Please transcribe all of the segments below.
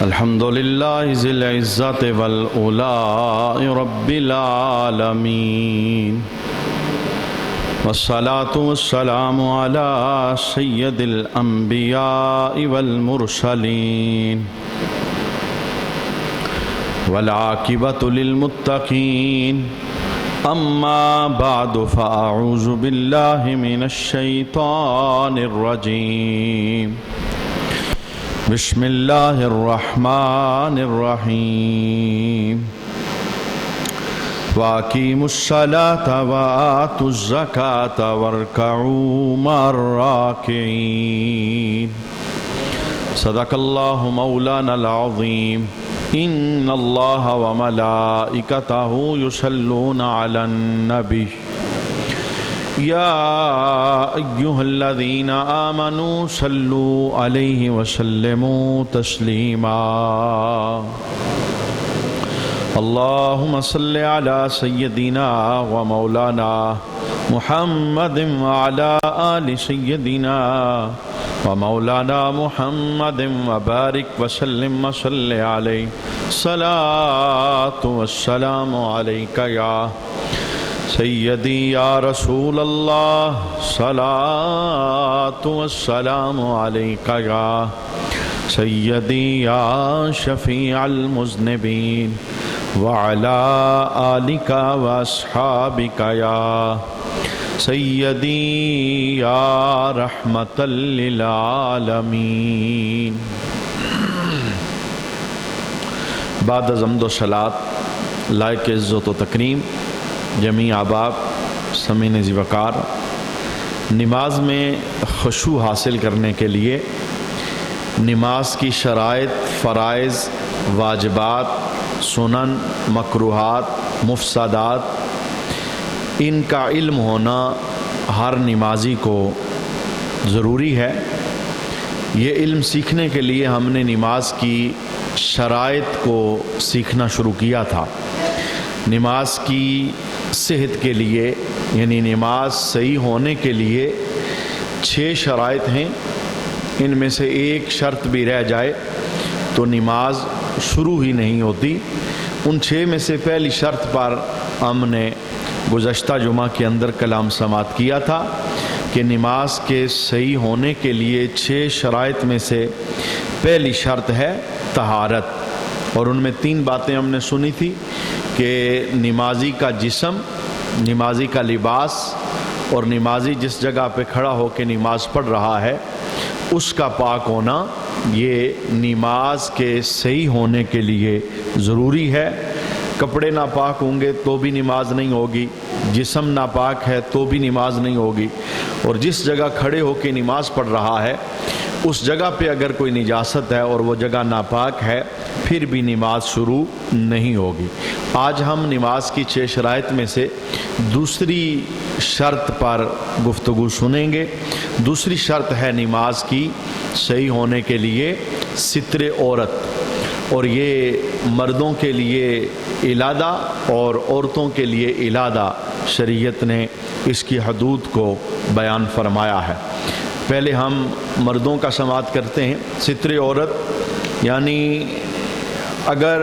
الحمد لله ذي العزة والأولاء رب العالمين، والصلاة والسلام على سيد الأنبياء والمرسلين، والعاقبة للمتقين. أما بعد فأعوذ بالله من الشيطان الرجيم. بسم الله الرحمن الرحيم. وأقيموا الصلاة وآتوا الزكاة واركعوا مع الراكعين. صدق الله مولانا العظيم. إن الله وملائكته يصلون على النبي يا أيها الذين آمنوا صلوا عليه وسلموا تسليما. اللهم صل على سيدنا ومولانا محمد وعلى آل سيدنا ومولانا محمد وبارك وسلم وصل عليه. صلاة والسلام عليك يا سیدی یا رسول اللہ، صلاۃ والسلام علیک یا سیدی یا شفیع المذنبین، وعلی آلک واصحابک یا سیدی یا رحمت للعالمین. بعد از حمد و صلات لائق عزت و تکریم جمیع احباب سامعین ذی وقار، نماز میں خشوع حاصل کرنے کے لیے نماز کی شرائط، فرائض، واجبات، سنن، مکروہات، مفسدات، ان کا علم ہونا ہر نمازی کو ضروری ہے. یہ علم سیکھنے کے لیے ہم نے نماز کی شرائط کو سیکھنا شروع کیا تھا. نماز کی صحت کے لیے، یعنی نماز صحیح ہونے کے لیے 6 شرائط ہیں. ان میں سے ایک شرط بھی رہ جائے تو نماز شروع ہی نہیں ہوتی. ان 6 میں سے پہلی شرط پر ہم نے گزشتہ جمعہ کے اندر کلام سماعت کیا تھا کہ نماز کے صحیح ہونے کے لیے 6 شرائط میں سے پہلی شرط ہے طہارت. اور ان میں 3 باتیں ہم نے سنی تھی کہ نمازی کا جسم، نمازی کا لباس اور نمازی جس جگہ پہ کھڑا ہو کے نماز پڑھ رہا ہے اس کا پاک ہونا، یہ نماز کے صحیح ہونے کے لیے ضروری ہے. کپڑے ناپاک ہوں گے تو بھی نماز نہیں ہوگی، جسم ناپاک ہے تو بھی نماز نہیں ہوگی، اور جس جگہ کھڑے ہو کے نماز پڑھ رہا ہے اس جگہ پہ اگر کوئی نجاست ہے اور وہ جگہ ناپاک ہے پھر بھی نماز شروع نہیں ہوگی. آج ہم نماز کی 6 شرائط میں سے دوسری شرط پر گفتگو سنیں گے. دوسری شرط ہے نماز کی صحیح ہونے کے لیے ستر عورت، اور یہ مردوں کے لیے علادہ اور عورتوں کے لیے علادہ شریعت نے اس کی حدود کو بیان فرمایا ہے. پہلے ہم مردوں کا سماعت کرتے ہیں. ستر عورت یعنی اگر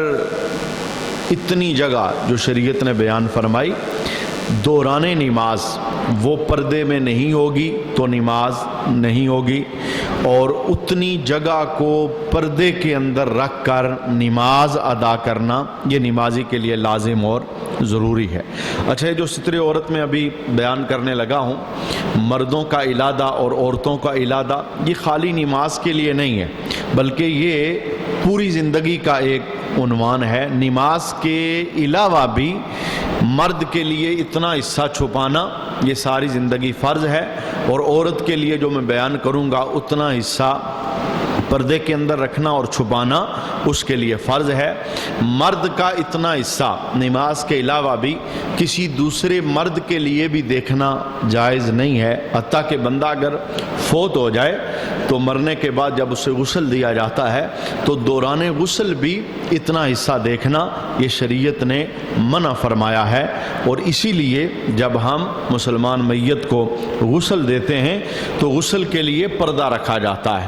اتنی جگہ جو شریعت نے بیان فرمائی دوران نماز وہ پردے میں نہیں ہوگی تو نماز نہیں ہوگی، اور اتنی جگہ کو پردے کے اندر رکھ کر نماز ادا کرنا یہ نمازی کے لیے لازم اور ضروری ہے. اچھا، جو ستر عورت میں ابھی بیان کرنے لگا ہوں، مردوں کا علادہ اور عورتوں کا علادہ یہ خالی نماز کے لیے نہیں ہے بلکہ یہ پوری زندگی کا ایک عنوان ہے. نماز کے علاوہ بھی مرد کے لیے اتنا حصہ چھپانا یہ ساری زندگی فرض ہے، اور عورت کے لیے جو میں بیان کروں گا اتنا حصہ پردے کے اندر رکھنا اور چھپانا اس کے لیے فرض ہے. مرد کا اتنا حصہ نماز کے علاوہ بھی کسی دوسرے مرد کے لیے بھی دیکھنا جائز نہیں ہے. حتیٰ کہ بندہ اگر فوت ہو جائے تو مرنے کے بعد جب اسے غسل دیا جاتا ہے تو دوران غسل بھی اتنا حصہ دیکھنا یہ شریعت نے منع فرمایا ہے. اور اسی لیے جب ہم مسلمان میت کو غسل دیتے ہیں تو غسل کے لیے پردہ رکھا جاتا ہے،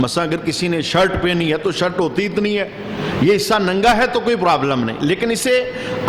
مثلا اگر کسی نے شرٹ پہنی ہے تو شرٹ ہوتی اتنی ہے، یہ حصہ ننگا ہے تو کوئی پرابلم نہیں، لیکن اسے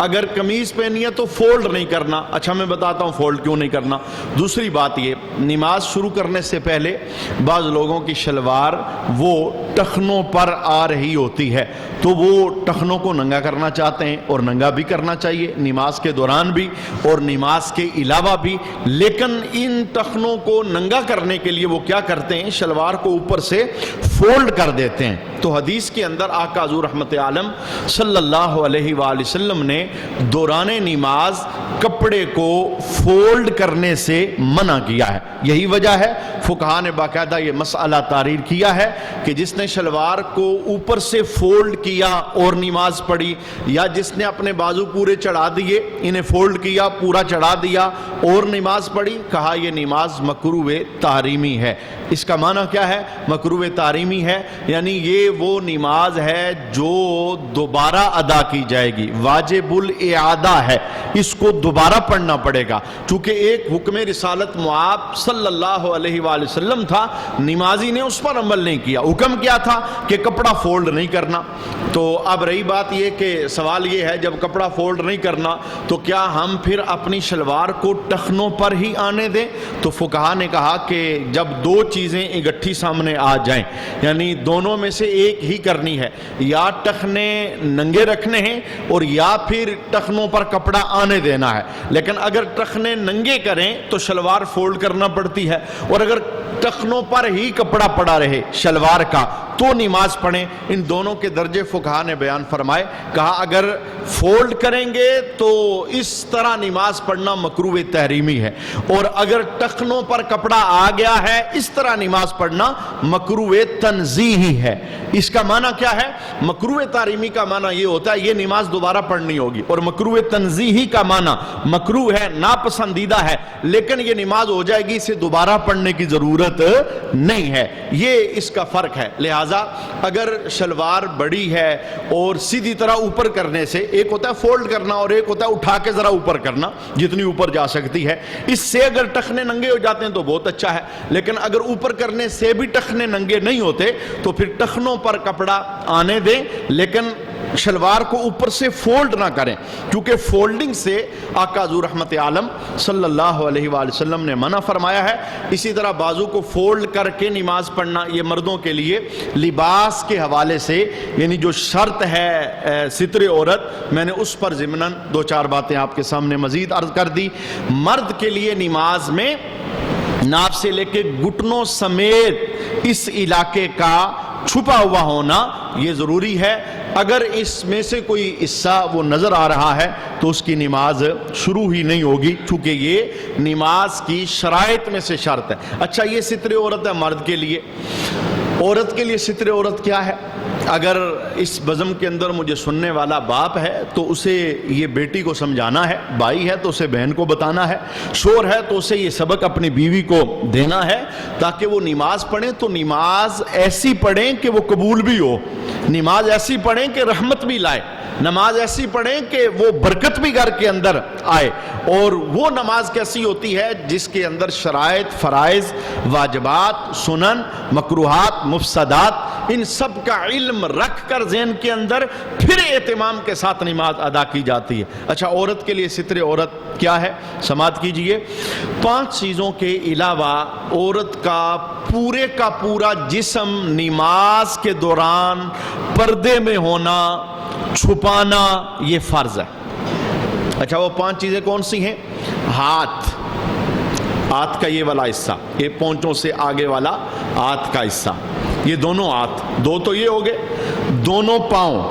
اگر قمیض پہنی ہے تو فولڈ نہیں کرنا۔ اچھا میں بتاتا ہوں فولڈ کیوں نہیں کرنا۔ دوسری بات یہ، نماز شروع کرنے سے پہلے بعض لوگوں کی شلوار وہ ٹخنوں پر آ رہی ہوتی ہے، تو وہ ٹخنوں کو ننگا کرنا چاہتے ہیں، اور ننگا بھی کرنا چاہیے نماز کے دوران بھی اور نماز کے علاوہ بھی، لیکن ان ٹخنوں کو ننگا کرنے کے لیے وہ کیا کرتے ہیں، شلوار کو اوپر سے فولڈ کر دیتے ہیں۔ تو حدیث کے اندر آقا حضور رحمت عالم صلی اللہ علیہ وآلہ وسلم نے دوران نماز کپڑے کو فولڈ کرنے سے منع کیا ہے۔ یہی وجہ ہے فقہاء نے باقاعدہ یہ مسئلہ تحریر کیا ہے کہ جس نے شلوار کو اوپر سے فولڈ کیا اور نماز پڑھی، یا جس نے اپنے بازو پورے چڑھا دیے، انہیں فولڈ کیا پورا چڑھا دیا اور نماز پڑھی، کہا یہ نماز مکروہ تحریمی ہے۔ اس کا معنی کیا ہے؟ مکروہ تحریمی ہے، یعنی یہ وہ نماز ہے جو دوبارہ ادا کی جائے گی، واجب الاعادہ ہے، اس کو دوبارہ پڑھنا پڑے گا، چونکہ ایک حکم رسالت معاب صلی اللہ علیہ وآلہ وسلم تھا، نمازی نے اس پر عمل نہیں کیا۔ حکم کیا تھا کہ کپڑا فولڈ نہیں کرنا۔ تو اب رہی بات یہ کہ سوال یہ ہے، جب کپڑا فولڈ نہیں کرنا تو کیا ہم پھر اپنی شلوار کو ٹخنوں پر ہی آنے دیں؟ تو فقہاء نے کہا کہ جب دو چیزیں اکٹھی سامنے آ جائیں، یعنی دونوں میں سے ایک ہی کرنی ہے، یا ٹخنے ننگے رکھنے ہیں اور یا پھر ٹخنوں پر کپڑا آنے دینا ہے، لیکن اگر ٹخنے ننگے کریں تو شلوار فولڈ کرنا پڑتی ہے، اور اگر ٹخنوں پر ہی کپڑا پڑا رہے شلوار کا تو نماز پڑھیں۔ ان دونوں کے درجے فقہاء نے بیان فرمائے، کہا اگر فولڈ کریں گے تو اس طرح نماز پڑھنا مکروہ تحریمی ہے، اور اگر ٹخنوں پر کپڑا آ گیا ہے اس طرح نماز پڑھنا مکروہ تنزیہی ہے۔ اس کا معنی کیا ہے؟ مکروہ تحریمی کا معنی یہ ہوتا ہے یہ نماز دوبارہ پڑھنی ہوگی، اور مکروہ تنزیہی کا معنی مکروہ ہے، ناپسندیدہ ہے، لیکن یہ نماز ہو جائے گی، اسے دوبارہ پڑھنے کی ضرورت نہیں ہے۔ یہ اس کا فرق ہے۔ لہٰذا اگر شلوار بڑی ہے اور سیدھی طرح اوپر کرنے سے، ایک ہوتا ہے فولڈ کرنا اور ایک ہوتا ہے اٹھا کے ذرا اوپر کرنا، جتنی اوپر جا سکتی ہے، اس سے اگر ٹخنے ننگے ہو جاتے ہیں تو بہت اچھا ہے، لیکن اگر اوپر کرنے سے بھی ٹخنے ننگے نہیں ہوتے تو پھر ٹخنوں پر کپڑا آنے دیں، لیکن شلوار کو اوپر سے فولڈ نہ کریں، کیونکہ فولڈنگ سے آقا حضور رحمت عالم صلی اللہ علیہ وآلہ وسلم نے منع فرمایا ہے۔ اسی طرح بازو کو فولڈ کر کے نماز پڑھنا یہ مردوں کے لیے لباس کے حوالے سے، یعنی جو شرط ہے ستر عورت، میں نے اس پر ضمناً دو چار باتیں آپ کے سامنے مزید عرض کر دی۔ مرد کے لیے نماز میں ناف سے لے کے گھٹنوں سمیت اس علاقے کا چھپا ہوا ہونا یہ ضروری ہے۔ اگر اس میں سے کوئی حصہ وہ نظر آ رہا ہے تو اس کی نماز شروع ہی نہیں ہوگی، چونکہ یہ نماز کی شرائط میں سے شرط ہے۔ اچھا یہ ستر عورت ہے مرد کے لیے، عورت کے لیے ستر عورت کیا ہے؟ اگر اس بزم کے اندر مجھے سننے والا باپ ہے تو اسے یہ بیٹی کو سمجھانا ہے، بھائی ہے تو اسے بہن کو بتانا ہے، شوہر ہے تو اسے یہ سبق اپنی بیوی کو دینا ہے، تاکہ وہ نماز پڑھیں تو نماز ایسی پڑھیں کہ وہ قبول بھی ہو، نماز ایسی پڑھیں کہ رحمت بھی لائے، نماز ایسی پڑھیں کہ وہ برکت بھی گھر کے اندر آئے۔ اور وہ نماز کیسی ہوتی ہے جس کے اندر شرائط، فرائض، واجبات، سنن، مکروہات، مفسدات، ان سب کا علم رکھ کر ذہن کے اندر پھر اہتمام کے ساتھ نماز ادا کی جاتی ہے۔ اچھا عورت کے لیے ستر عورت کیا ہے؟ سماعت کیجئے، 5 چیزوں کے علاوہ عورت کا پورا جسم نماز کے دوران پردے میں ہونا، چھپانا یہ فرض ہے۔ اچھا وہ 5 چیزیں کون سی ہیں؟ ہاتھ کا یہ والا حصہ، یہ پونچوں سے آگے والا ہاتھ کا حصہ، یہ دونوں ہاتھ، دو تو یہ ہو گئے، دونوں پاؤں،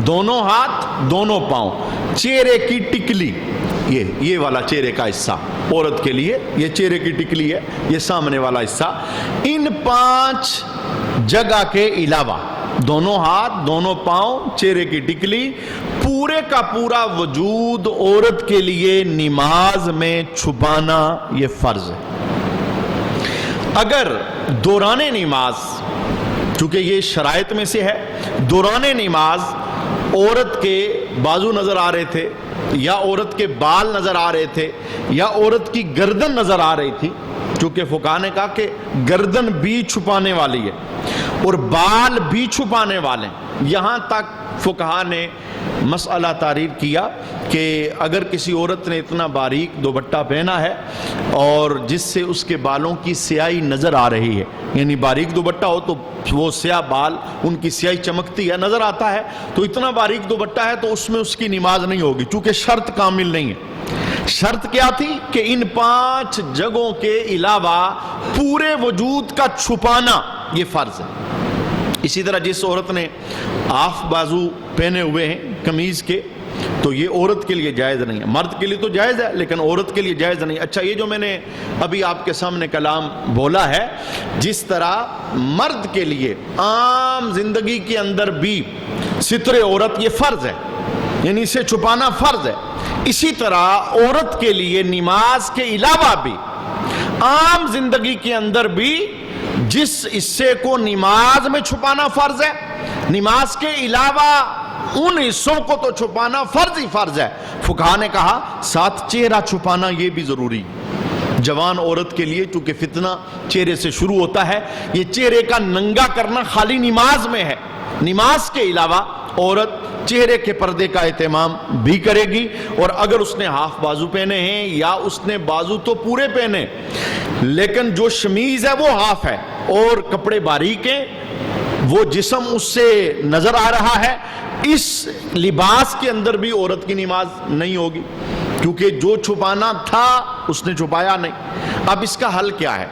دونوں ہاتھ، دونوں پاؤں، چہرے کی ٹکلی، یہ والا چہرے کا حصہ عورت کے لیے، یہ چہرے کی ٹکلی ہے، یہ سامنے والا حصہ۔ ان 5 جگہ کے علاوہ دونوں ہاتھ، دونوں پاؤں، چہرے کی ٹکلی، پورے کا پورا وجود عورت کے لیے نماز میں چھپانا یہ فرض ہے۔ اگر دوران نماز، چونکہ یہ شرائط میں سے ہے، دوران نماز عورت کے بازو نظر آ رہے تھے، یا عورت کے بال نظر آ رہے تھے، یا عورت کی گردن نظر آ رہی تھی، چونکہ فقہا نے کہا کہ گردن بھی چھپانے والی ہے اور بال بھی چھپانے والے ہیں، یہاں تک فقہا نے مسئلہ تعریف کیا کہ اگر کسی عورت نے اتنا باریک دوپٹہ پہنا ہے اور جس سے اس کے بالوں کی سیاہی نظر آ رہی ہے، یعنی باریک دوپٹہ ہو تو وہ سیاہ بال، ان کی سیاہی چمکتی ہے، نظر آتا ہے، تو اتنا باریک دوپٹہ ہے تو اس میں اس کی نماز نہیں ہوگی، چونکہ شرط کامل نہیں ہے۔ شرط کیا تھی کہ ان 5 جگہوں کے علاوہ پورے وجود کا چھپانا یہ فرض ہے۔ اسی طرح جس عورت نے آف بازو پہنے ہوئے ہیں قمیض کے، تو یہ عورت کے لیے جائز نہیں ہے، مرد کے لیے تو جائز ہے لیکن عورت کے لیے جائز نہیں۔ اچھا، یہ جو میں نے ابھی آپ کے سامنے کلام بولا ہے، جس طرح مرد کے لیے عام زندگی کے اندر بھی ستر عورت یہ فرض ہے، یعنی اسے چھپانا فرض ہے، اسی طرح عورت کے لیے نماز کے علاوہ بھی عام زندگی کے اندر بھی جس حصے کو نماز میں چھپانا فرض ہے، نماز کے علاوہ ان حصوں کو تو چھپانا فرض ہی فرض ہے۔ فقہا نے کہا ساتھ چہرہ چھپانا یہ بھی ضروری، جوان عورت کے لیے، چونکہ فتنہ چہرے سے شروع ہوتا ہے، یہ چہرے کا ننگا کرنا خالی نماز میں ہے، نماز کے علاوہ عورت چہرے کے پردے کا اہتمام بھی کرے گی، اور اگر اس نے ہاف بازو پہنے ہیں یا اس نے بازو تو پورے پہنے لیکن جو شمیز ہے وہ ہاف ہے اور کپڑے باریک ہیں، وہ جسم اس سے نظر آ رہا ہے، اس لباس کے اندر بھی عورت کی نماز نہیں ہوگی، کیونکہ جو چھپانا تھا اس نے چھپایا نہیں۔ اب اس کا حل کیا ہے؟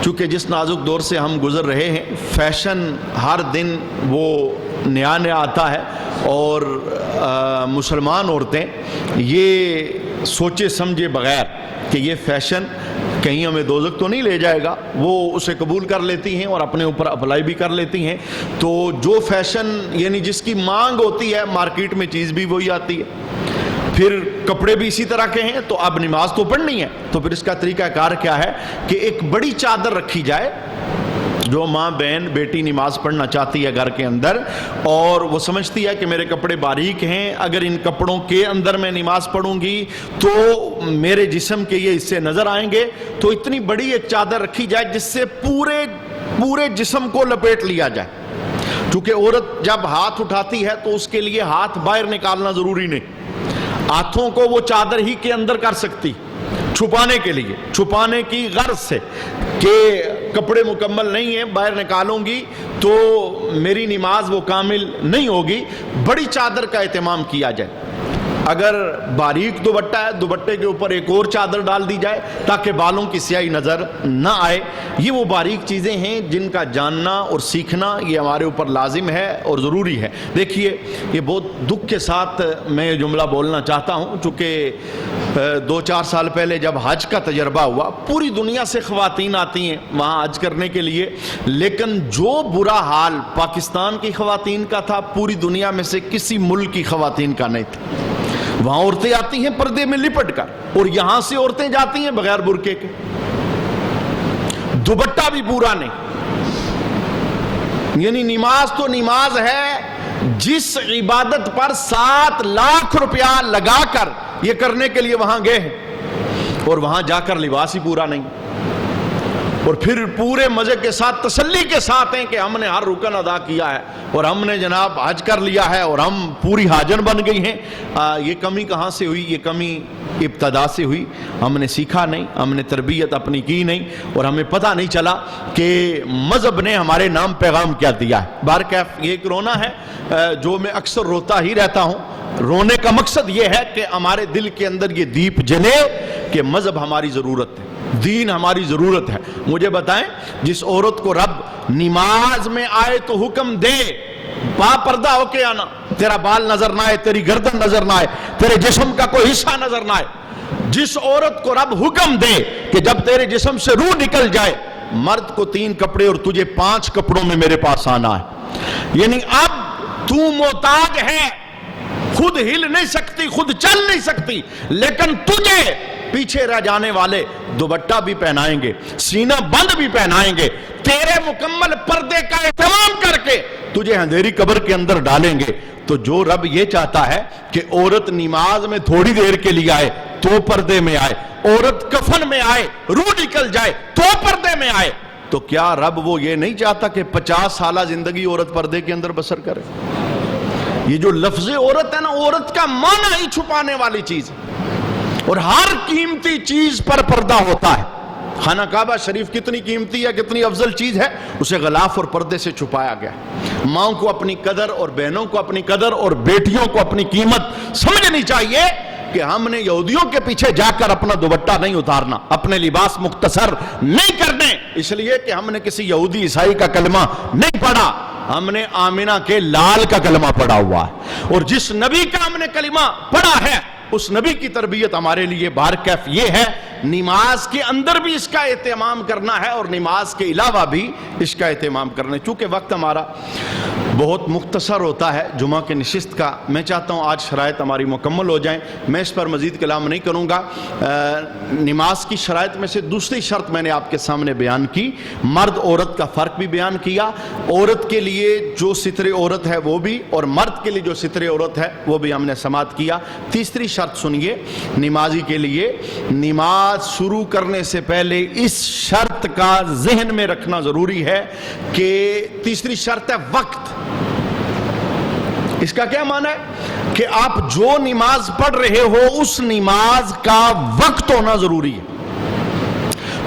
چونکہ جس نازک دور سے ہم گزر رہے ہیں، فیشن ہر دن وہ نیا نیا آتا ہے، اور مسلمان عورتیں یہ سوچے سمجھے بغیر کہ یہ فیشن کہیں ہمیں دوزخ تو نہیں لے جائے گا، وہ اسے قبول کر لیتی ہیں اور اپنے اوپر اپلائی بھی کر لیتی ہیں۔ تو جو فیشن یعنی جس کی مانگ ہوتی ہے، مارکیٹ میں چیز بھی وہی آتی ہے، پھر کپڑے بھی اسی طرح کے ہیں، تو اب نماز تو پڑھنی ہے، تو پھر اس کا طریقہ کار کیا ہے کہ ایک بڑی چادر رکھی جائے، جو ماں بہن بیٹی نماز پڑھنا چاہتی ہے گھر کے اندر اور وہ سمجھتی ہے کہ میرے کپڑے باریک ہیں، اگر ان کپڑوں کے اندر میں نماز پڑھوں گی تو میرے جسم کے یہ حصے نظر آئیں گے، تو اتنی بڑی ایک چادر رکھی جائے جس سے پورے جسم کو لپیٹ لیا جائے۔ چونکہ عورت جب ہاتھ اٹھاتی ہے تو اس کے لیے ہاتھ باہر نکالنا ضروری نہیں، ہاتھوں کو وہ چادر ہی کے اندر کر سکتی، چھپانے کے لیے، چھپانے کی غرض سے کہ کپڑے مکمل نہیں ہیں، باہر نکالوں گی تو میری نماز وہ کامل نہیں ہوگی، بڑی چادر کا اہتمام کیا جائے۔ اگر باریک دوپٹہ ہے، دوپٹے کے اوپر ایک اور چادر ڈال دی جائے تاکہ بالوں کی سیاہی نظر نہ آئے۔ یہ وہ باریک چیزیں ہیں جن کا جاننا اور سیکھنا یہ ہمارے اوپر لازم ہے اور ضروری ہے۔ دیکھیے، یہ بہت دکھ کے ساتھ میں یہ جملہ بولنا چاہتا ہوں، چونکہ 2-4 سال پہلے جب حج کا تجربہ ہوا، پوری دنیا سے خواتین آتی ہیں وہاں حج کرنے کے لیے، لیکن جو برا حال پاکستان کی خواتین کا تھا، پوری دنیا میں سے کسی ملک کی خواتین کا نہیں تھا۔ وہاں عورتیں آتی ہیں پردے میں لپٹ کر، اور یہاں سے عورتیں جاتی ہیں بغیر برقعے کے، دوپٹہ بھی پورا نہیں۔ یعنی نماز تو نماز ہے، جس عبادت پر 7 لاکھ روپیہ لگا کر یہ کرنے کے لیے وہاں گئے ہیں، اور وہاں جا کر لباس ہی پورا نہیں، اور پھر پورے مزے کے ساتھ تسلی کے ساتھ ہیں کہ ہم نے ہر رکن ادا کیا ہے اور ہم نے جناب حج کر لیا ہے اور ہم پوری حاجن بن گئی ہیں۔ یہ کمی کہاں سے ہوئی؟ یہ کمی ابتدا سے ہوئی، ہم نے سیکھا نہیں، ہم نے تربیت اپنی کی نہیں، اور ہمیں پتہ نہیں چلا کہ مذہب نے ہمارے نام پیغام کیا دیا ہے۔ بہرکیف یہ ایک رونا ہے جو میں اکثر روتا ہی رہتا ہوں۔ رونے کا مقصد یہ ہے کہ ہمارے دل کے اندر یہ دیپ جلے کہ مذہب ہماری ضرورت ہے، دین ہماری ضرورت ہے۔ مجھے بتائیں، جس عورت کو رب نماز میں آئے تو حکم دے با پردہ ہو کے آنا، تیرا بال نظر نہ آئے، تیری گردن نظر نہ آئے، تیرے جسم کا کوئی حصہ نظر نہ آئے، جس عورت کو رب حکم دے کہ جب تیرے جسم سے روح نکل جائے، مرد کو 3 کپڑے اور تجھے 5 کپڑوں میں میرے پاس آنا ہے، یعنی اب تو محتاج ہے، خود ہل نہیں سکتی، خود چل نہیں سکتی، لیکن تجھے پیچھے رہ جانے والے دوپٹہ بھی پہنائیں گے, سینہ بند بھی پہنائیں گے, تیرے مکمل پردے کا اہتمام کر کے تجھے اندھیری قبر کے اندر ڈالیں گے. تو جو رب یہ چاہتا ہے کہ عورت نماز میں تھوڑی دیر کے لیے آئے تو پردے میں آئے, عورت کفن میں آئے روح نکل جائے تو پردے میں آئے, تو کیا رب وہ یہ نہیں چاہتا کہ 50 سالہ زندگی عورت پردے کے اندر بسر کرے؟ یہ جو لفظ عورت ہے نا, عورت کا معنی ہی چھپانے والی چیز ہے, اور ہر قیمتی چیز پر پردہ ہوتا ہے. خانہ کعبہ شریف کتنی قیمتی ہے, کتنی افضل چیز ہے, اسے غلاف اور پردے سے چھپایا گیا. ماؤں کو اپنی قدر اور بہنوں کو اپنی قدر اور بیٹیوں کو اپنی قیمت سمجھنی چاہیے کہ ہم نے یہودیوں کے پیچھے جا کر اپنا دوپٹہ نہیں اتارنا, اپنے لباس مختصر نہیں کرنے, اس لیے کہ ہم نے کسی یہودی عیسائی کا کلمہ نہیں پڑھا, ہم نے آمنہ کے لال کا کلمہ پڑھا ہوا ہے, اور جس نبی کا ہم نے کلمہ پڑھا ہے اس نبی کی تربیت ہمارے لیے بارکیف یہ ہے. نماز کے اندر بھی اس کا اہتمام کرنا ہے اور نماز کے علاوہ بھی اس کا اہتمام کرنا ہے. چونکہ وقت ہمارا بہت مختصر ہوتا ہے جمعہ کے نشست کا, میں چاہتا ہوں آج شرائط ہماری مکمل ہو جائیں, میں اس پر مزید کلام نہیں کروں گا. نماز کی شرائط میں سے دوسری شرط میں نے آپ کے سامنے بیان کی, مرد عورت کا فرق بھی بیان کیا, عورت کے لیے جو ستر عورت ہے وہ بھی, اور مرد کے لیے جو ستر عورت ہے وہ بھی ہم نے سماعت کیا. تیسری شرط سنیے, نمازی کے لیے نماز شروع کرنے سے پہلے اس شرط کا ذہن میں رکھنا ضروری ہے کہ تیسری شرط ہے وقت. اس کا کیا معنی ہے کہ آپ جو نماز پڑھ رہے ہو اس نماز کا وقت ہونا ضروری ہے,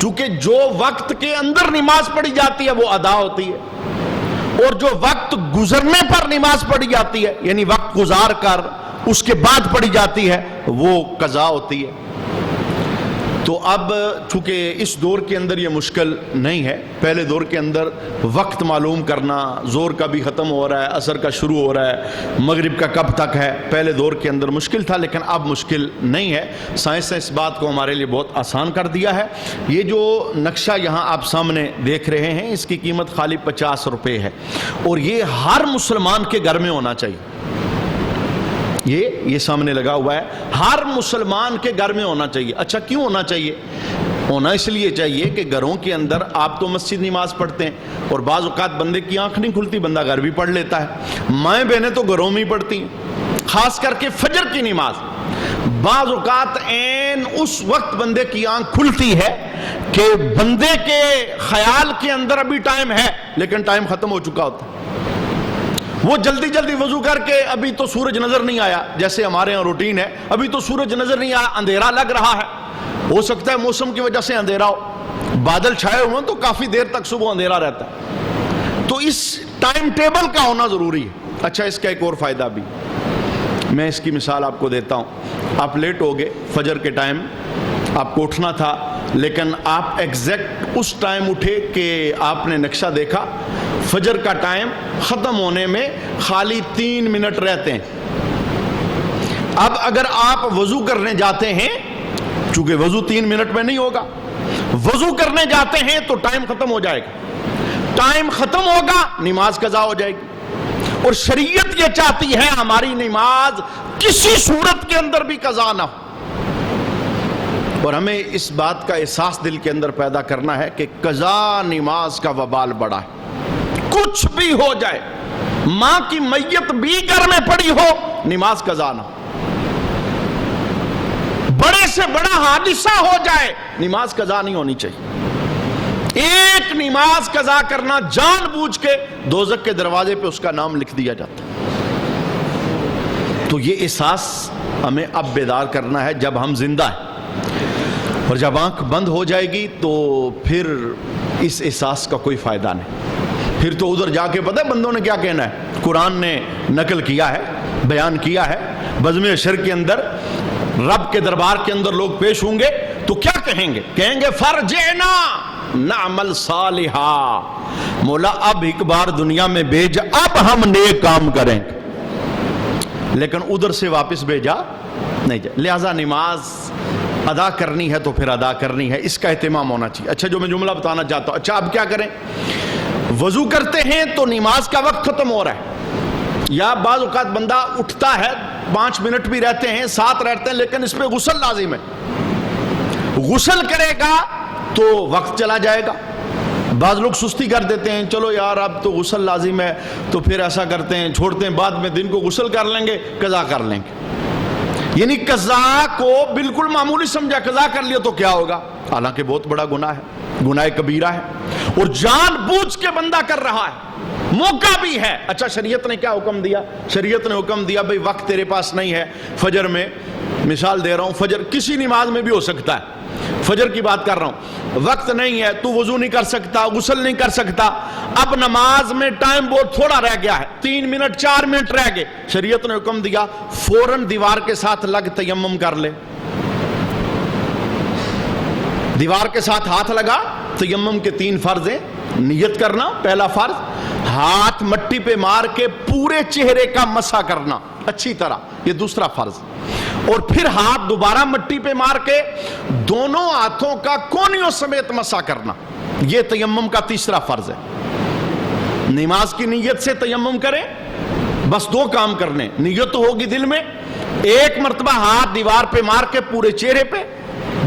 چونکہ جو وقت کے اندر نماز پڑھی جاتی ہے وہ ادا ہوتی ہے, اور جو وقت گزرنے پر نماز پڑھی جاتی ہے یعنی وقت گزار کر اس کے بعد پڑھی جاتی ہے وہ قضا ہوتی ہے. تو اب چونکہ اس دور کے اندر یہ مشکل نہیں ہے, پہلے دور کے اندر وقت معلوم کرنا, زور کا بھی ختم ہو رہا ہے, عصر کا شروع ہو رہا ہے, مغرب کا کب تک ہے, پہلے دور کے اندر مشکل تھا لیکن اب مشکل نہیں ہے. سائنس نے اس بات کو ہمارے لیے بہت آسان کر دیا ہے. یہ جو نقشہ یہاں آپ سامنے دیکھ رہے ہیں اس کی قیمت خالی 50 روپے ہے, اور یہ ہر مسلمان کے گھر میں ہونا چاہیے. یہ سامنے لگا ہوا ہے, ہر مسلمان کے گھر میں ہونا چاہیے. اچھا کیوں ہونا چاہیے؟ ہونا اس لیے چاہیے کہ گھروں کے اندر آپ تو مسجد نماز پڑھتے ہیں, اور بعض اوقات بندے کی آنکھ نہیں کھلتی, بندہ گھر بھی پڑھ لیتا ہے. مائیں بہنیں تو گھروں میں ہی پڑھتی ہیں, خاص کر کے فجر کی نماز. بعض اوقات عین اس وقت بندے کی آنکھ کھلتی ہے کہ بندے کے خیال کے اندر ابھی ٹائم ہے لیکن ٹائم ختم ہو چکا ہوتا ہے. وہ جلدی جلدی وضو کر کے ابھی تو سورج نظر نہیں آیا, جیسے ہمارے یہاں روٹین ہے, ابھی تو سورج نظر نہیں آیا, اندھیرا لگ رہا ہے, ہو سکتا ہے موسم کی وجہ سے اندھیرا ہو, بادل چھائے ہوئے تو کافی دیر تک صبح اندھیرا رہتا ہے. تو اس ٹائم ٹیبل کا ہونا ضروری ہے. اچھا اس کا ایک اور فائدہ بھی میں اس کی مثال آپ کو دیتا ہوں. آپ لیٹ ہو گئے, فجر کے ٹائم آپ کو اٹھنا تھا, لیکن آپ ایگزیکٹ اس ٹائم اٹھے کہ آپ نے نقشہ دیکھا فجر کا ٹائم ختم ہونے میں خالی 3 منٹ رہتے ہیں. اب اگر آپ وضو کرنے جاتے ہیں, چونکہ وضو 3 منٹ میں نہیں ہوگا, وضو کرنے جاتے ہیں تو ٹائم ختم ہو جائے گا, ٹائم ختم ہوگا نماز قضا ہو جائے گی. اور شریعت یہ چاہتی ہے ہماری نماز کسی صورت کے اندر بھی قضا نہ ہو, اور ہمیں اس بات کا احساس دل کے اندر پیدا کرنا ہے کہ قضا نماز کا وبال بڑا ہے. کچھ بھی ہو جائے, ماں کی میت بھی گھر میں پڑی ہو, نماز قضا نہ ہو. بڑے سے بڑا حادثہ ہو جائے, نماز قضا نہیں ہونی چاہیے. ایک نماز قضا کرنا جان بوجھ کے دوزخ کے دروازے پہ اس کا نام لکھ دیا جاتا ہے. تو یہ احساس ہمیں اب بیدار کرنا ہے جب ہم زندہ ہیں, اور جب آنکھ بند ہو جائے گی تو پھر اس احساس کا کوئی فائدہ نہیں. پھر تو ادھر جا کے پتہ ہے بندوں نے کیا کہنا ہے. قرآن نے نقل کیا ہے, بیان کیا ہے, بزم حشر کے اندر رب کے دربار کے اندر لوگ پیش ہوں گے تو کیا کہیں گے؟ کہیں گے فرجعنا نعمل صالحا, مولا اب ایک بار دنیا میں بھیج, اب ہم نیک کام کریں گے. لیکن ادھر سے واپس بھیجا نہیں جائے. لہذا نماز ادا کرنی ہے تو پھر ادا کرنی ہے, اس کا اہتمام ہونا چاہیے. اچھا جو میں جملہ بتانا چاہتا ہوں, اچھا اب کیا کریں؟ وضو کرتے ہیں تو نماز کا وقت ختم ہو رہا ہے, یا بعض اوقات بندہ اٹھتا ہے 5 منٹ بھی رہتے ہیں 7 رہتے ہیں لیکن اس پہ غسل لازم ہے. غسل کرے گا تو وقت چلا جائے گا. بعض لوگ سستی کر دیتے ہیں, چلو یار اب تو غسل لازم ہے تو پھر ایسا کرتے ہیں, چھوڑتے ہیں, بعد میں دن کو غسل کر لیں گے, قضا کر لیں گے. یعنی قضا کو بالکل معمولی سمجھا, قضا کر لیا تو کیا ہوگا, حالانکہ بہت بڑا گناہ ہے, گناہ کبیرہ ہے, اور جان بوجھ کے بندہ کر رہا ہے, موقع بھی ہے. اچھا شریعت نے کیا حکم دیا؟ شریعت نے حکم دیا بھئی وقت تیرے پاس نہیں ہے, فجر میں, مثال دے رہا ہوں, فجر کسی نماز میں بھی ہو سکتا ہے, فجر کی بات کر رہا ہوں, وقت نہیں ہے, تو وضو نہیں کر سکتا, غسل نہیں کر سکتا, اب نماز میں ٹائم بہت تھوڑا رہ گیا ہے, 3 منٹ 4 منٹ رہ گئے, شریعت نے حکم دیا فوراً دیوار کے ساتھ لگ تیمم کر لے. دیوار کے ساتھ ہاتھ لگا, تیمم کے 3 فرض ہیں. نیت کرنا پہلا فرض, ہاتھ مٹی پہ مار کے پورے چہرے کا مسح کرنا اچھی طرح, یہ دوسرا فرض, اور پھر ہاتھ دوبارہ مٹی پہ مار کے دونوں ہاتھوں کا کونیوں سمیت مسح کرنا, یہ تیمم کا تیسرا فرض ہے. نماز کی نیت سے تیمم کریں, بس 2 کام کرنے, نیت تو ہوگی دل میں, ایک مرتبہ ہاتھ دیوار پہ مار کے پورے چہرے پہ,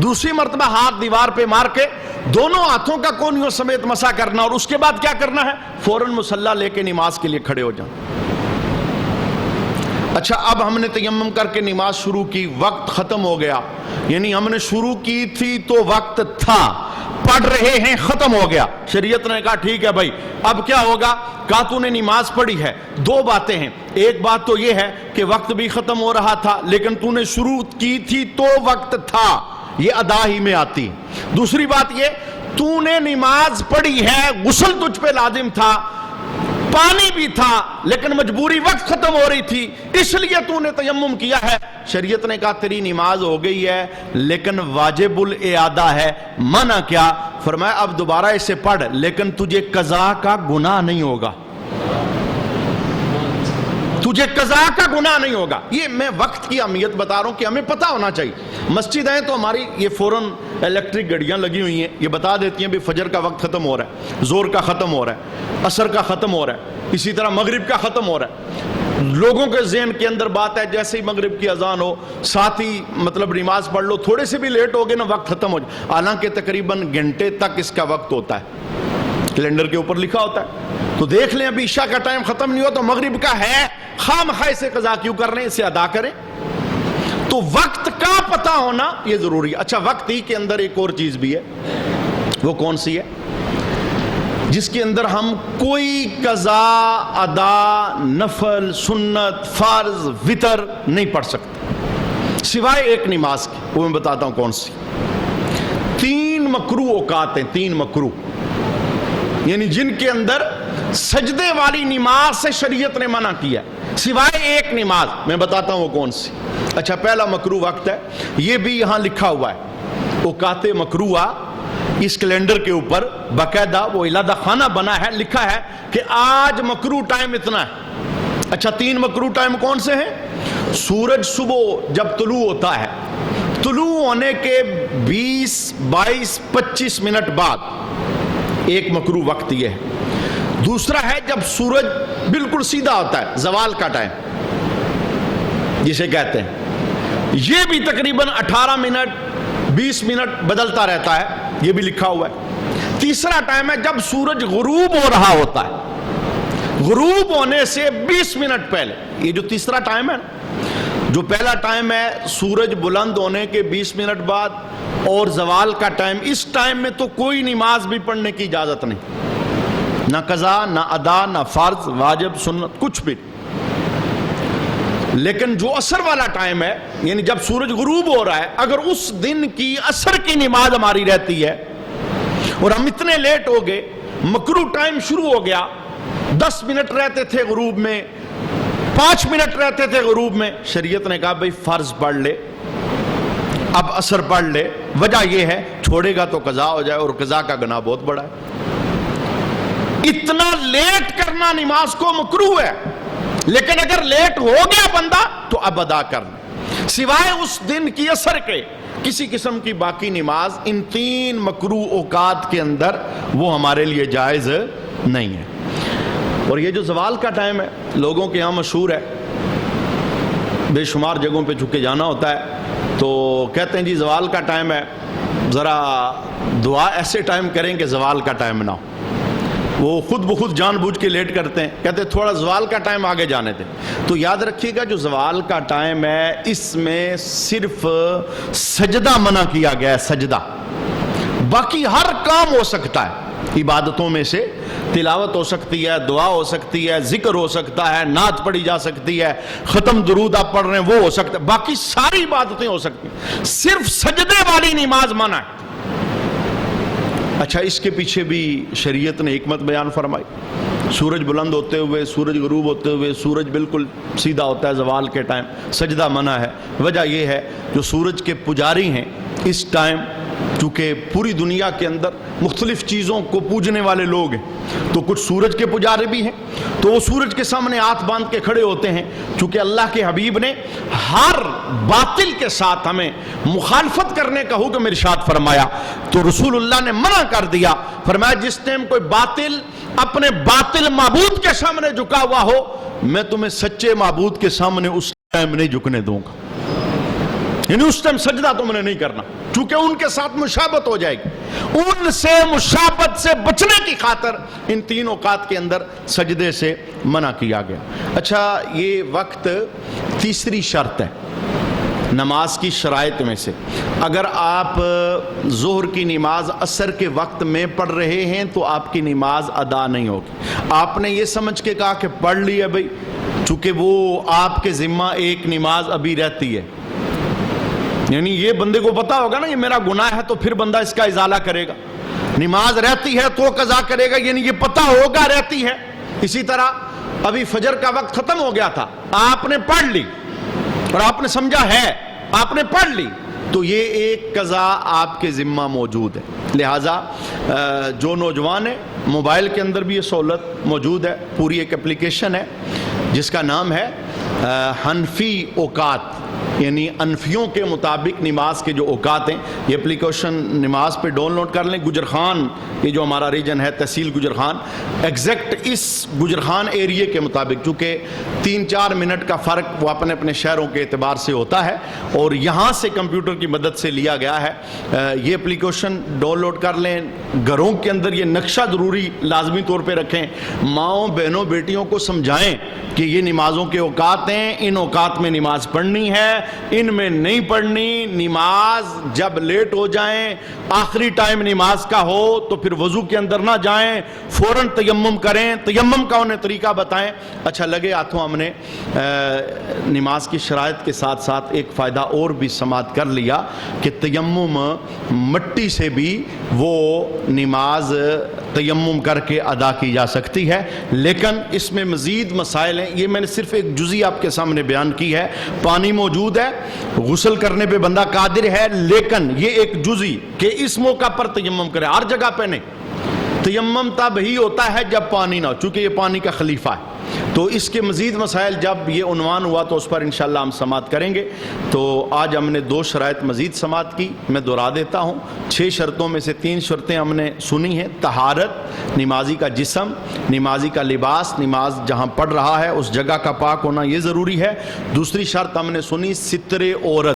دوسری مرتبہ ہاتھ دیوار پہ مار کے دونوں ہاتھوں کا کونیوں سمیت مسح کرنا, اور اس کے بعد کیا کرنا ہے, فوراً مصلی لے کے نماز کے لیے کھڑے ہو جائیں. اچھا اب ہم نے تیمم کر کے نماز شروع کی, وقت ختم ہو گیا, یعنی ہم نے شروع کی تھی تو وقت تھا, پڑھ رہے ہیں ختم ہو گیا. شریعت نے کہا ٹھیک ہے بھائی, اب کیا ہوگا, کہا تو نے نماز پڑھی ہے, 2 باتیں ہیں, ایک بات تو یہ ہے کہ وقت بھی ختم ہو رہا تھا لیکن تو نے شروع کی تھی تو وقت تھا, یہ ادا ہی میں آتی. دوسری بات یہ, تو نے نماز پڑھی ہے, غسل تجھ پہ لازم تھا, پانی بھی تھا, لیکن مجبوری وقت ختم ہو رہی تھی اس لیے تو نے تیمم کیا ہے. شریعت نے کہا تیری نماز ہو گئی ہے لیکن واجب الاعادہ ہے. منع کیا؟ فرمایا اب دوبارہ اسے پڑھ, لیکن تجھے قضا کا گناہ نہیں ہوگا, تجھے قضا کا گناہ نہیں ہوگا. یہ میں وقت کی اہمیت بتا رہا ہوں کہ ہمیں پتہ ہونا چاہیے. مسجد ہیں تو ہماری یہ فوراً الیکٹرک گھڑیاں لگی ہوئی ہیں, یہ بتا دیتی ہیں بھی فجر کا وقت ختم ہو رہا ہے, زور کا ختم ہو رہا ہے, عصر کا ختم ہو رہا ہے, اسی طرح مغرب کا ختم ہو رہا ہے. لوگوں کے ذہن کے اندر بات ہے جیسے ہی مغرب کی اذان ہو ساتھ ہی مطلب نماز پڑھ لو, تھوڑے سے بھی لیٹ ہو گئے نا وقت ختم ہو جائے. حالانکہ تقریباً گھنٹے تک اس کا وقت ہوتا ہے, کیلنڈر کے اوپر لکھا ہوتا ہے. تو دیکھ لیں ابھی عشاء کا ٹائم ختم نہیں ہوا تو مغرب کا ہے, خواہ سے قضا کیوں کر رہے ہیں, اسے ادا کریں. تو وقت کا پتہ ہونا یہ ضروری ہے. اچھا وقت ہی کے اندر ایک اور چیز بھی ہے, وہ کون سی ہے, جس کے اندر ہم کوئی قضا, ادا, نفل, سنت, فرض, وتر نہیں پڑھ سکتے سوائے ایک نماز کی. وہ میں بتاتا ہوں کون سی. 3 مکروہ اوقات ہیں, 3 مکروہ, یعنی جن کے اندر سجدے والی نماز سے شریعت نے منع کیا سوائے ایک نماز. میں بتاتا ہوں وہ کون سی. اچھا پہلا مکروہ وقت ہے, یہ بھی یہاں لکھا ہوا ہے, اوقات مکروہ اس کیلنڈر کے اوپر باقاعدہ وہ علادہ خانہ بنا ہے, لکھا ہے کہ آج مکروہ ٹائم اتنا ہے. اچھا 3 مکروہ ٹائم کون سے ہیں؟ سورج صبح جب طلوع ہوتا ہے, طلوع ہونے کے 20, 22, 25 منٹ بعد ایک مکروہ وقت یہ ہے. دوسرا ہے جب سورج بالکل سیدھا ہوتا ہے, زوال کا ٹائم جسے کہتے ہیں, یہ بھی تقریباً 18 منٹ 20 منٹ بدلتا رہتا ہے, یہ بھی لکھا ہوا ہے. تیسرا ٹائم ہے جب سورج غروب ہو رہا ہوتا ہے, غروب ہونے سے 20 منٹ پہلے. یہ جو تیسرا ٹائم ہے, جو پہلا ٹائم ہے سورج بلند ہونے کے 20 منٹ بعد اور زوال کا ٹائم, اس ٹائم میں تو کوئی نماز بھی پڑھنے کی اجازت نہیں, نہ قضا, نہ ادا, نہ فرض, واجب, سنت, کچھ بھی. لیکن جو عصر والا ٹائم ہے, یعنی جب سورج غروب ہو رہا ہے, اگر اس دن کی عصر کی نماز ہماری رہتی ہے اور ہم اتنے لیٹ ہو گئے, مکروہ ٹائم شروع ہو گیا, 10 منٹ رہتے تھے غروب میں, 5 منٹ رہتے تھے غروب میں, شریعت نے کہا بھئی فرض پڑھ لے, اب عصر پڑھ لے. وجہ یہ ہے چھوڑے گا تو قضا ہو جائے, اور قضا کا گناہ بہت بڑا ہے. اتنا لیٹ کرنا نماز کو مکروہ ہے, لیکن اگر لیٹ ہو گیا بندہ تو اب ادا کرنا, سوائے اس دن کی عصر کے کسی قسم کی باقی نماز ان 3 مکروہ اوقات کے اندر وہ ہمارے لیے جائز نہیں ہے. اور یہ جو زوال کا ٹائم ہے لوگوں کے یہاں مشہور ہے, بے شمار جگہوں پہ چکے جانا ہوتا ہے تو کہتے ہیں جی زوال کا ٹائم ہے, ذرا دعا ایسے ٹائم کریں کہ زوال کا ٹائم نہ ہو. وہ خود بخود جان بوجھ کے لیٹ کرتے ہیں, کہتے ہیں تھوڑا زوال کا ٹائم آگے جانے دیں. تو یاد رکھیے گا جو زوال کا ٹائم ہے اس میں صرف سجدہ منع کیا گیا ہے, سجدہ. باقی ہر کام ہو سکتا ہے عبادتوں میں سے, تلاوت ہو سکتی ہے, دعا ہو سکتی ہے, ذکر ہو سکتا ہے, نعت پڑھی جا سکتی ہے, ختم درود آپ پڑھ رہے ہیں وہ ہو سکتا ہے, باقی ساری عبادتیں ہو سکتی ہیں, صرف سجدے والی نماز منع ہے. اچھا, اس کے پیچھے بھی شریعت نے حکمت بیان فرمائی. سورج بلند ہوتے ہوئے, سورج غروب ہوتے ہوئے, سورج بالکل سیدھا ہوتا ہے زوال کے ٹائم سجدہ منع ہے. وجہ یہ ہے جو سورج کے پجاری ہیں اس ٹائم, چونکہ پوری دنیا کے اندر مختلف چیزوں کو پوجنے والے لوگ ہیں, تو کچھ سورج کے پجارے بھی ہیں, تو وہ سورج کے سامنے ہاتھ باندھ کے کھڑے ہوتے ہیں. چونکہ اللہ کے حبیب نے ہر باطل کے ساتھ ہمیں مخالفت کرنے کا حکم ارشاد فرمایا, تو رسول اللہ نے منع کر دیا. فرمایا جس ٹائم کوئی باطل اپنے باطل معبود کے سامنے جھکا ہوا ہو, میں تمہیں سچے معبود کے سامنے اس ٹائم نہیں جھکنے دوں گا. یعنی اس ٹائم سجدہ تم نے نہیں کرنا, چونکہ ان کے ساتھ مشابہت ہو جائے گی. ان سے مشابہت سے بچنے کی خاطر ان 3 اوقات کے اندر سجدے سے منع کیا گیا. اچھا, یہ وقت تیسری شرط ہے نماز کی شرائط میں سے. اگر آپ ظہر کی نماز عصر کے وقت میں پڑھ رہے ہیں تو آپ کی نماز ادا نہیں ہوگی. آپ نے یہ سمجھ کے کہا کہ پڑھ لی ہے بھائی, چونکہ وہ آپ کے ذمہ ایک نماز ابھی رہتی ہے. یعنی یہ بندے کو پتا ہوگا نا یہ میرا گناہ ہے, تو پھر بندہ اس کا ازالہ کرے گا. نماز رہتی ہے تو قضا کرے گا, یعنی یہ پتا ہوگا رہتی ہے. اسی طرح ابھی فجر کا وقت ختم ہو گیا تھا, آپ نے پڑھ لی اور آپ نے سمجھا ہے, آپ نے پڑھ لی, تو یہ ایک قضا آپ کے ذمہ موجود ہے. لہٰذا جو نوجوان ہے, موبائل کے اندر بھی یہ سہولت موجود ہے, پوری ایک اپلیکیشن ہے جس کا نام ہے حنفی اوقات, یعنی انفیوں کے مطابق نماز کے جو اوقات ہیں. یہ اپلیکیشن نماز پہ ڈاؤن لوڈ کر لیں. گجر خان, یہ جو ہمارا ریجن ہے تحصیل گجر خان, ایگزیکٹ اس گجر خان ایریے کے مطابق, چونکہ 3-4 منٹ کا فرق وہ اپنے اپنے شہروں کے اعتبار سے ہوتا ہے, اور یہاں سے کمپیوٹر کی مدد سے لیا گیا ہے. یہ اپلیکیشن ڈاؤن لوڈ کر لیں. گھروں کے اندر یہ نقشہ ضروری لازمی طور پہ رکھیں. ماؤں بہنوں بیٹیوں کو سمجھائیں کہ یہ نمازوں کے اوقات ہیں, ان اوقات میں نماز پڑھنی ہے, ان میں نہیں پڑھنی. نماز جب لیٹ ہو جائیں, آخری ٹائم نماز کا ہو, تو پھر وضو کے اندر نہ جائیں, فوراً تیمم کریں. تیمم کا انہیں طریقہ بتائیں. اچھا, لگے ہاتھوں ہم نے نماز کی شرائط کے ساتھ ساتھ ایک فائدہ اور بھی سماعت کر لیا کہ تیمم مٹی سے بھی وہ نماز تیمم کر کے ادا کی جا سکتی ہے. لیکن اس میں مزید مسائل ہیں, یہ میں نے صرف ایک جزئی آپ کے سامنے بیان کی ہے. پانی موجود ہے, غسل کرنے پہ بندہ قادر ہے, لیکن یہ ایک جزئی کہ اس موقع پر تیمم کرے, ہر جگہ پہ نہیں. تیمم تب ہی ہوتا ہے جب پانی نہ ہو, چونکہ یہ پانی کا خلیفہ ہے. تو اس کے مزید مسائل جب یہ عنوان ہوا تو اس پر انشاءاللہ ہم سماعت کریں گے. تو آج ہم نے 2 شرائط مزید سماعت کی, میں دہرا دیتا ہوں. 6 شرطوں میں سے 3 شرطیں ہم نے سنی ہیں. طہارت, نمازی کا جسم, نمازی کا لباس, نماز جہاں پڑھ رہا ہے اس جگہ کا پاک ہونا یہ ضروری ہے. دوسری شرط ہم نے سنی ستر عورت.